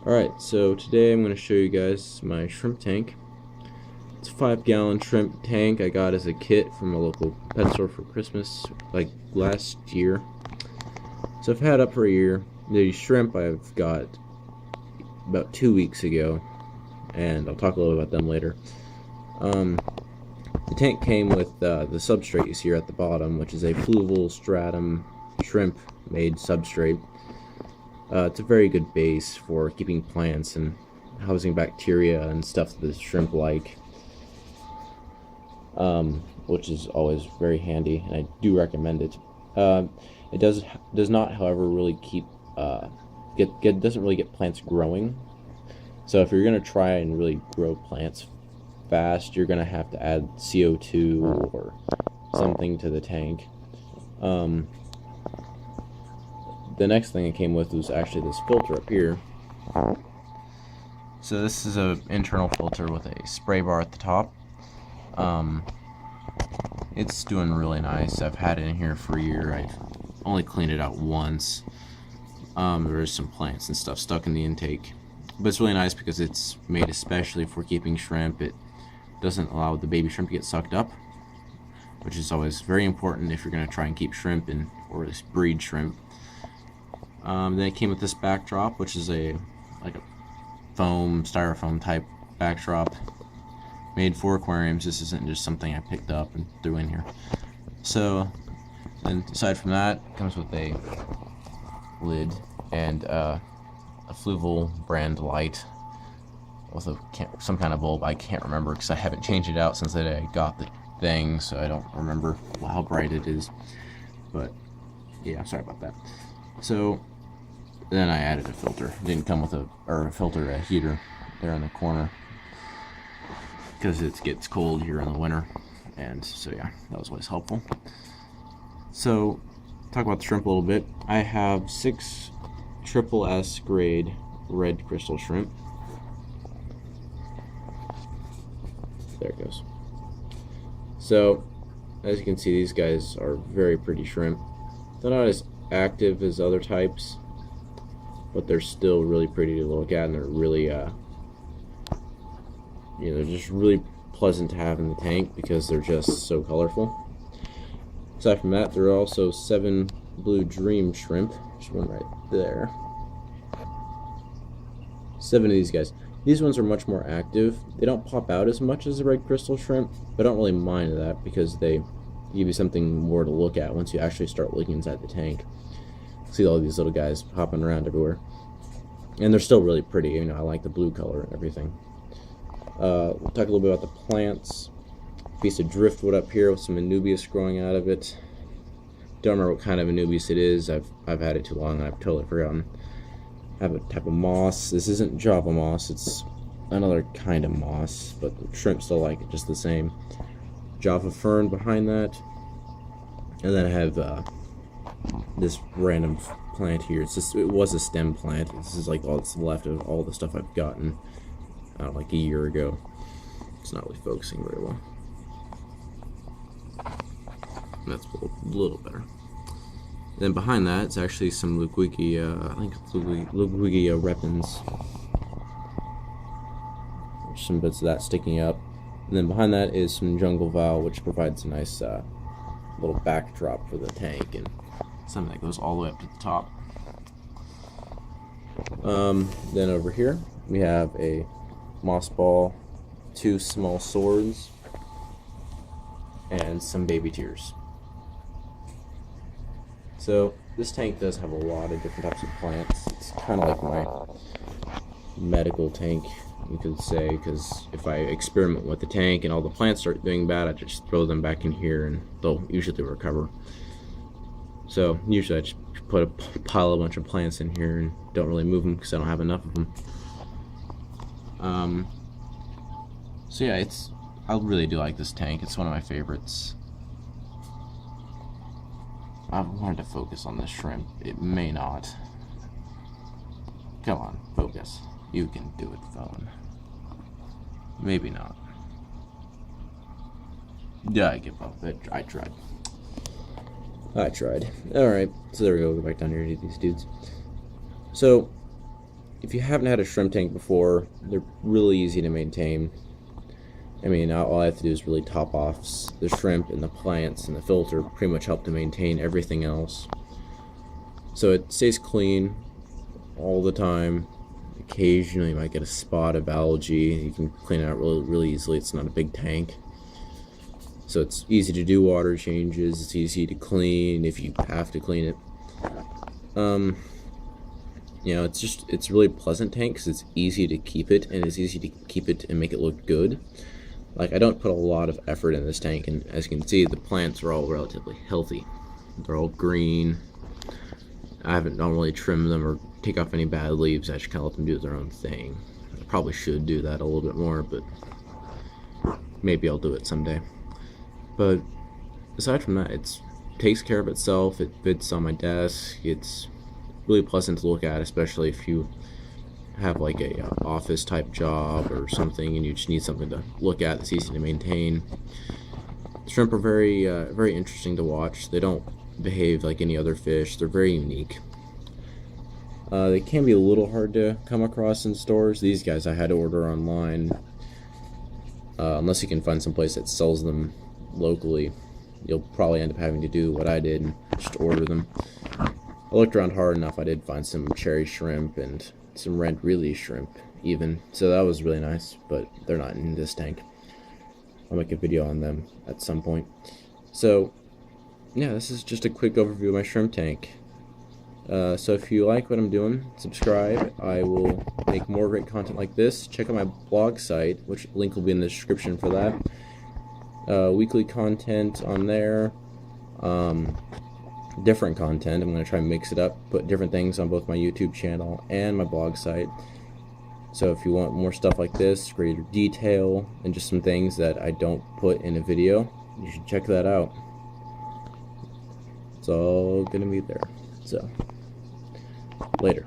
Alright, so today I'm going to show you guys my shrimp tank. It's a 5-gallon shrimp tank I got as a kit from a local pet store for Christmas, like last year. So I've had up for a year. The shrimp I've got about 2 weeks ago, and I'll talk a little about them later. The tank came with the substrate you see here at the bottom, which is a fluval stratum shrimp made substrate. It's a very good base for keeping plants and housing bacteria and stuff that the shrimp like, which is always very handy, and I do recommend it. It does not, however, really keep doesn't really get plants growing. So if you're gonna try and really grow plants fast, you're gonna have to add CO2 or something to the tank. The next thing it came with was actually this filter up here. So this is an internal filter with a spray bar at the top. It's doing really nice. I've had it in here for a year. I've only cleaned it out once. There's some plants and stuff stuck in the intake, but it's really nice because it's made especially for keeping shrimp. It doesn't allow the baby shrimp to get sucked up, which is always very important if you're going to try and keep shrimp or at least breed shrimp. Then it came with this backdrop, which is like a styrofoam type backdrop made for aquariums. This isn't just something I picked up and threw in here. So, and aside from that, it comes with a lid and a Fluval brand light with some kind of bulb. I can't remember because I haven't changed it out since the day I got the thing, so I don't remember how bright it is. But yeah, sorry about that. So then I added a filter. It didn't come with a heater there in the corner because it gets cold here in the winter, and so yeah, that was always helpful. So talk about the shrimp a little bit. I have 6 SSS grade red crystal shrimp. There it goes. So as you can see, these guys are very pretty shrimp. They're not as active as other types, but they're still really pretty to look at, and they're really they're just really pleasant to have in the tank because they're just so colorful. Aside from that, there are also 7 blue dream shrimp. There's one right there. 7 of these guys. These ones are much more active. They don't pop out as much as the red crystal shrimp, but I don't really mind that because they give you something more to look at once you actually start looking inside the tank. See all these little guys hopping around everywhere, and they're still really pretty. I like the blue color and everything. We'll talk a little bit about the plants. Piece of driftwood up here with some anubias growing out of it. Don't remember what kind of anubias it is. I've had it too long and I've totally forgotten. I have a type of moss. This isn't Java moss, it's another kind of moss, but the shrimp still like it just the same. Java fern behind that, and then I have this random plant here. It was a stem plant. This is like all that's left of all the stuff I've gotten like a year ago. It's not really focusing very well. That's a little better. Then behind that, it's actually some Luguigia, I think Luguigia repens. There's some bits of that sticking up. And then behind that is some jungle val, which provides a nice little backdrop for the tank, and something that goes all the way up to the top. Then over here, we have a moss ball, 2 small swords, and some baby tears. So this tank does have a lot of different types of plants. It's kind of like my medical tank, you could say, because if I experiment with the tank and all the plants start doing bad, I just throw them back in here and they'll usually recover. So usually I just put a pile of a bunch of plants in here and don't really move them because I don't have enough of them. So yeah, I really do like this tank. It's one of my favorites. I wanted to focus on this shrimp. It may not. Come on, focus. You can do it, phone. Maybe not. Yeah, I give up. I tried. Alright, so there we go. Go back down here to these dudes. So if you haven't had a shrimp tank before, they're really easy to maintain. I mean, all I have to do is really top off the shrimp and the plants, and the filter pretty much help to maintain everything else. So it stays clean all the time. Occasionally you might get a spot of algae. You can clean it out really easily. It's not a big tank. So it's easy to do water changes. It's easy to clean if you have to clean it. You know, it's a really pleasant tank because it's easy to keep it, and it's easy to keep it and make it look good. Like, I don't put a lot of effort in this tank, and as you can see, the plants are all relatively healthy. They're all green. Don't really trim them or take off any bad leaves. I just kind of let them do their own thing. I probably should do that a little bit more, but maybe I'll do it someday. But aside from that, it takes care of itself. It fits on my desk. It's really pleasant to look at, especially if you have like a office type job or something and you just need something to look at that's easy to maintain. Shrimp are very interesting to watch. They don't behave like any other fish. They're very unique. They can be a little hard to come across in stores. These guys I had to order online. Unless you can find some place that sells them locally, you'll probably end up having to do what I did and just order them. I looked around hard enough. I did find some cherry shrimp and some red release shrimp even, so that was really nice, but they're not in this tank. I'll make a video on them at some point. So yeah, this is just a quick overview of my shrimp tank. So if you like what I'm doing, subscribe. I will make more great content like this. Check out my blog site, which link will be in the description for that. Weekly content on there. Different content. I'm going to try and mix it up, put different things on both my YouTube channel and my blog site. So if you want more stuff like this, greater detail, and just some things that I don't put in a video, you should check that out. It's all going to be there. So, later.